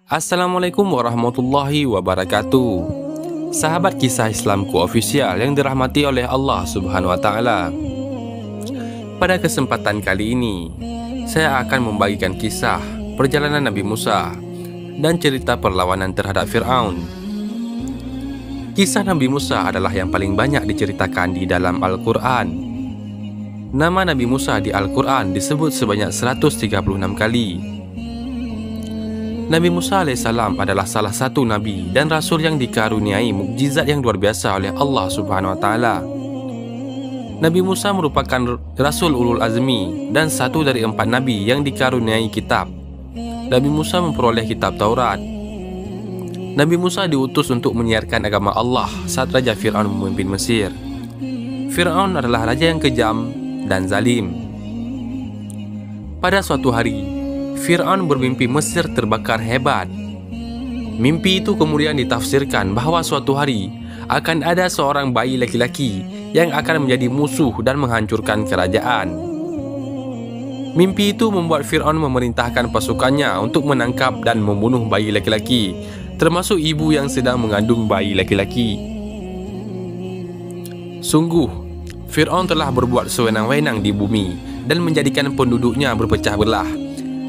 Assalamualaikum warahmatullahi wabarakatuh. Sahabat kisah Islamku official yang dirahmati oleh Allah Subhanahu wa taala. Pada kesempatan kali ini, saya akan membagikan kisah perjalanan Nabi Musa dan cerita perlawanan terhadap Fir'aun. Kisah Nabi Musa adalah yang paling banyak diceritakan di dalam Al-Quran. Nama Nabi Musa di Al-Quran disebut sebanyak 136 kali. Nabi Musa AS adalah salah satu Nabi dan Rasul yang dikaruniai mukjizat yang luar biasa oleh Allah Subhanahu Wa Taala. Nabi Musa merupakan Rasul Ulul Azmi dan satu dari 4 Nabi yang dikaruniai kitab. Nabi Musa memperoleh kitab Taurat. Nabi Musa diutus untuk menyiarkan agama Allah saat Raja Fir'aun memimpin Mesir. Fir'aun adalah raja yang kejam dan zalim. Pada suatu hari, Fir'aun bermimpi Mesir terbakar hebat. Mimpi itu kemudian ditafsirkan bahwa suatu hari akan ada seorang bayi laki-laki yang akan menjadi musuh dan menghancurkan kerajaan. Mimpi itu membuat Fir'aun memerintahkan pasukannya untuk menangkap dan membunuh bayi laki-laki, termasuk ibu yang sedang mengandung bayi laki-laki. Sungguh, Fir'aun telah berbuat sewenang-wenang di bumi dan menjadikan penduduknya berpecah belah.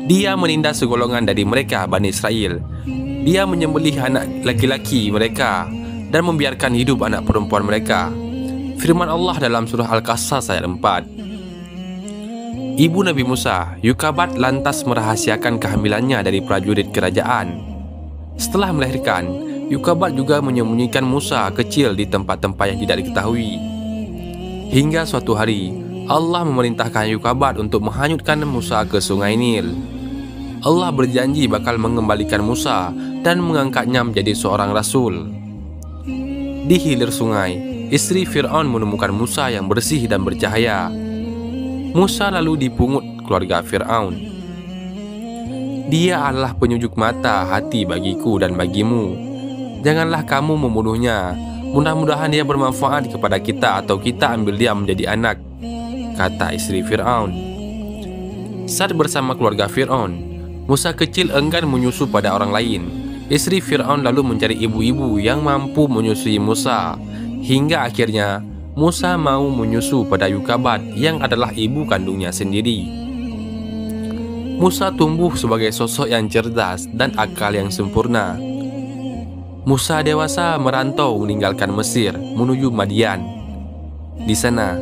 Dia menindas segolongan dari mereka, Bani Israel. Dia menyembelih anak laki-laki mereka dan membiarkan hidup anak perempuan mereka. Firman Allah dalam surah Al-Qasas ayat 4. Ibu Nabi Musa, Yukabat, lantas merahasiakan kehamilannya dari prajurit kerajaan. Setelah melahirkan, Yukabat juga menyembunyikan Musa kecil di tempat-tempat yang tidak diketahui. Hingga suatu hari, Allah memerintahkan Yukabat untuk menghanyutkan Musa ke sungai Nil. Allah berjanji bakal mengembalikan Musa dan mengangkatnya menjadi seorang rasul. Di hilir sungai, istri Fir'aun menemukan Musa yang bersih dan bercahaya. Musa lalu dipungut keluarga Fir'aun. Dia adalah penyujuk mata hati bagiku dan bagimu. Janganlah kamu membunuhnya. Mudah-mudahan dia bermanfaat kepada kita atau kita ambil dia menjadi anak, kata istri Fir'aun. Saat bersama keluarga Fir'aun, Musa kecil enggan menyusu pada orang lain. Istri Fir'aun lalu mencari ibu-ibu yang mampu menyusui Musa. Hingga akhirnya Musa mau menyusu pada Yukabat yang adalah ibu kandungnya sendiri. Musa tumbuh sebagai sosok yang cerdas dan akal yang sempurna. Musa dewasa merantau meninggalkan Mesir menuju Madian. Di sana,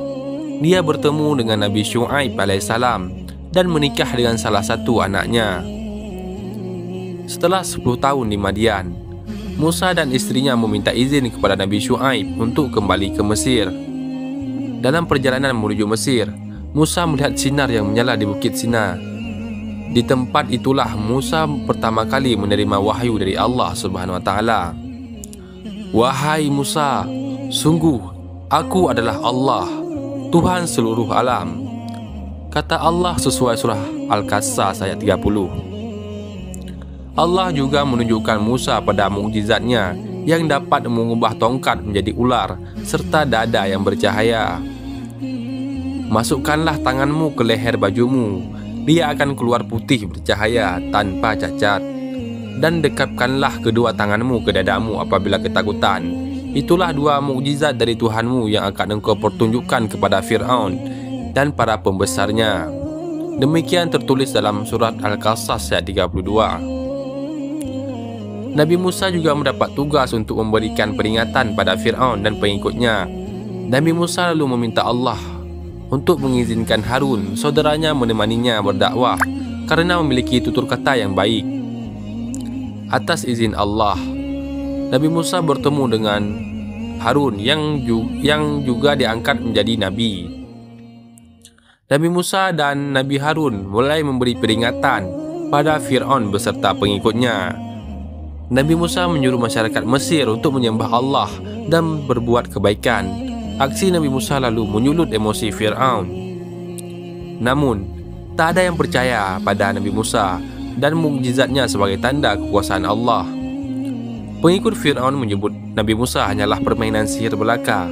dia bertemu dengan Nabi Syu'aib alaihissalam dan menikah dengan salah satu anaknya. Setelah 10 tahun di Madian, Musa dan istrinya meminta izin kepada Nabi Syu'aib untuk kembali ke Mesir. Dalam perjalanan menuju Mesir, Musa melihat sinar yang menyala di Bukit Sina. Di tempat itulah Musa pertama kali menerima wahyu dari Allah Subhanahu wa taala. Wahai Musa, sungguh aku adalah Allah, Tuhan seluruh alam, kata Allah sesuai surah Al-Qasas ayat 30. Allah juga menunjukkan Musa pada mukjizatnya yang dapat mengubah tongkat menjadi ular serta dada yang bercahaya. Masukkanlah tanganmu ke leher bajumu, dia akan keluar putih bercahaya tanpa cacat. Dan dekapkanlah kedua tanganmu ke dadamu apabila ketakutan. Itulah 2 mukjizat dari Tuhanmu yang akan engkau pertunjukkan kepada Fir'aun dan para pembesarnya. Demikian tertulis dalam surat Al-Qasas ayat 32. Nabi Musa juga mendapat tugas untuk memberikan peringatan pada Fir'aun dan pengikutnya. Nabi Musa lalu meminta Allah untuk mengizinkan Harun, saudaranya, menemaninya berdakwah karena memiliki tutur kata yang baik. Atas izin Allah, Nabi Musa bertemu dengan Harun yang juga diangkat menjadi Nabi. Nabi Musa dan Nabi Harun mulai memberi peringatan pada Fir'aun beserta pengikutnya. Nabi Musa menyuruh masyarakat Mesir untuk menyembah Allah dan berbuat kebaikan. Aksi Nabi Musa lalu menyulut emosi Fir'aun. Namun, tak ada yang percaya pada Nabi Musa dan mukjizatnya sebagai tanda kekuasaan Allah. Pengikut Fir'aun menyebut Nabi Musa hanyalah permainan sihir belaka.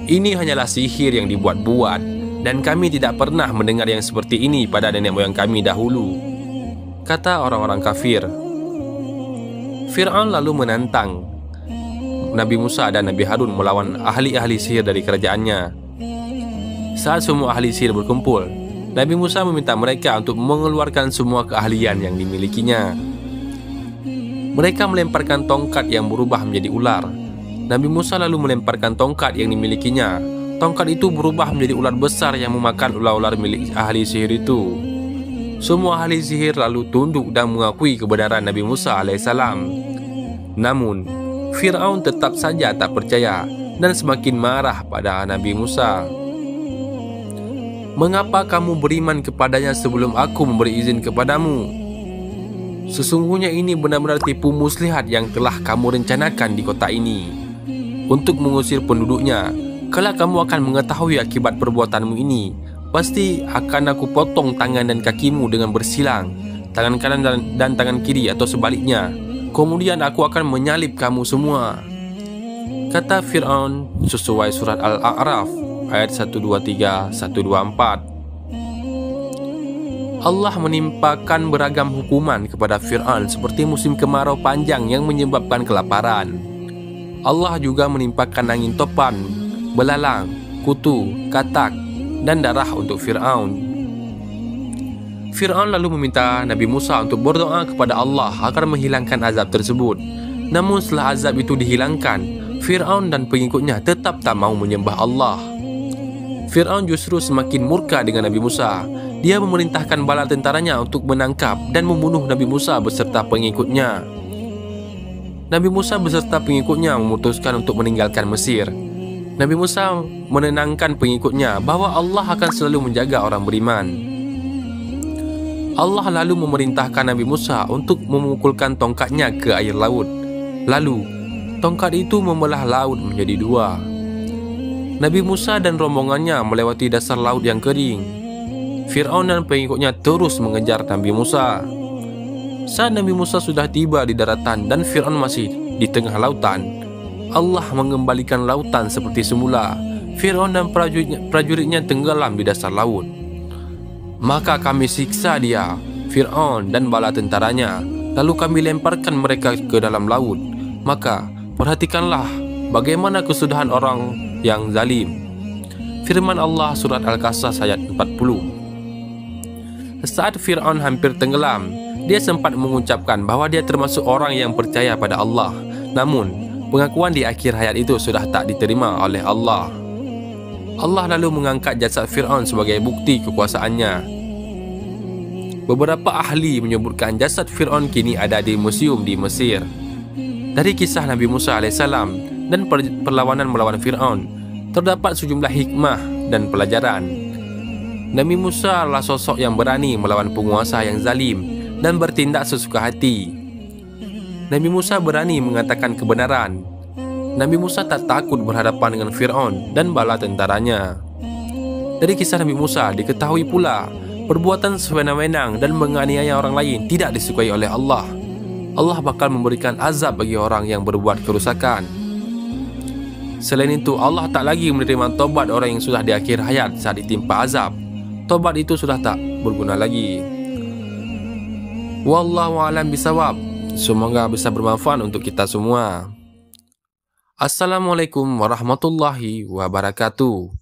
Ini hanyalah sihir yang dibuat-buat dan kami tidak pernah mendengar yang seperti ini pada nenek moyang kami dahulu, kata orang-orang kafir. Fir'aun lalu menantang Nabi Musa dan Nabi Harun melawan ahli-ahli sihir dari kerajaannya. Saat semua ahli sihir berkumpul, Nabi Musa meminta mereka untuk mengeluarkan semua keahlian yang dimilikinya. Mereka melemparkan tongkat yang berubah menjadi ular. Nabi Musa lalu melemparkan tongkat yang dimilikinya. Tongkat itu berubah menjadi ular besar yang memakan ular-ular milik ahli sihir itu. Semua ahli sihir lalu tunduk dan mengakui kebenaran Nabi Musa alaihissalam. Namun, Fir'aun tetap saja tak percaya dan semakin marah pada Nabi Musa. "Mengapa kamu beriman kepadanya sebelum aku memberi izin kepadamu? Sesungguhnya ini benar-benar tipu muslihat yang telah kamu rencanakan di kota ini untuk mengusir penduduknya. Kalau kamu akan mengetahui akibat perbuatanmu ini, pasti akan aku potong tangan dan kakimu dengan bersilang, tangan kanan dan tangan kiri atau sebaliknya. Kemudian aku akan menyalib kamu semua," kata Fir'aun sesuai surat Al-A'raf ayat 123-124. Allah menimpakan beragam hukuman kepada Fir'aun seperti musim kemarau panjang yang menyebabkan kelaparan. Allah juga menimpakan angin topan, belalang, kutu, katak, dan darah untuk Fir'aun. Fir'aun lalu meminta Nabi Musa untuk berdoa kepada Allah agar menghilangkan azab tersebut. Namun setelah azab itu dihilangkan, Fir'aun dan pengikutnya tetap tak mau menyembah Allah. Fir'aun justru semakin murka dengan Nabi Musa. Dia memerintahkan bala tentaranya untuk menangkap dan membunuh Nabi Musa beserta pengikutnya. Nabi Musa beserta pengikutnya memutuskan untuk meninggalkan Mesir. Nabi Musa menenangkan pengikutnya bahwa Allah akan selalu menjaga orang beriman. Allah lalu memerintahkan Nabi Musa untuk memukulkan tongkatnya ke air laut. Lalu, tongkat itu membelah laut menjadi dua. Nabi Musa dan rombongannya melewati dasar laut yang kering. Fir'aun dan pengikutnya terus mengejar Nabi Musa. Saat Nabi Musa sudah tiba di daratan dan Fir'aun masih di tengah lautan, Allah mengembalikan lautan seperti semula. Fir'aun dan prajuritnya tenggelam di dasar laut. Maka kami siksa dia, Fir'aun dan bala tentaranya, lalu kami lemparkan mereka ke dalam laut. Maka perhatikanlah bagaimana kesudahan orang yang zalim. Firman Allah surat Al-Qasas ayat 40. Saat Fir'aun hampir tenggelam, dia sempat mengucapkan bahwa dia termasuk orang yang percaya pada Allah. Namun, pengakuan di akhir hayat itu sudah tak diterima oleh Allah. Allah lalu mengangkat jasad Fir'aun sebagai bukti kekuasaannya. Beberapa ahli menyebutkan jasad Fir'aun kini ada di museum di Mesir. Dari kisah Nabi Musa AS dan perlawanan melawan Fir'aun, terdapat sejumlah hikmah dan pelajaran. Nabi Musa adalah sosok yang berani melawan penguasa yang zalim dan bertindak sesuka hati. Nabi Musa berani mengatakan kebenaran. Nabi Musa tak takut berhadapan dengan Fir'aun dan bala tentaranya. Dari kisah Nabi Musa diketahui pula perbuatan sewenang-wenang dan menganiaya orang lain tidak disukai oleh Allah. Allah bakal memberikan azab bagi orang yang berbuat kerusakan. Selain itu, Allah tak lagi menerima tobat orang yang sudah di akhir hayat saat ditimpa azab. Tobat itu sudah tak berguna lagi. Wallahu a'lam bisawab. Semoga bisa bermanfaat untuk kita semua. Assalamualaikum warahmatullahi wabarakatuh.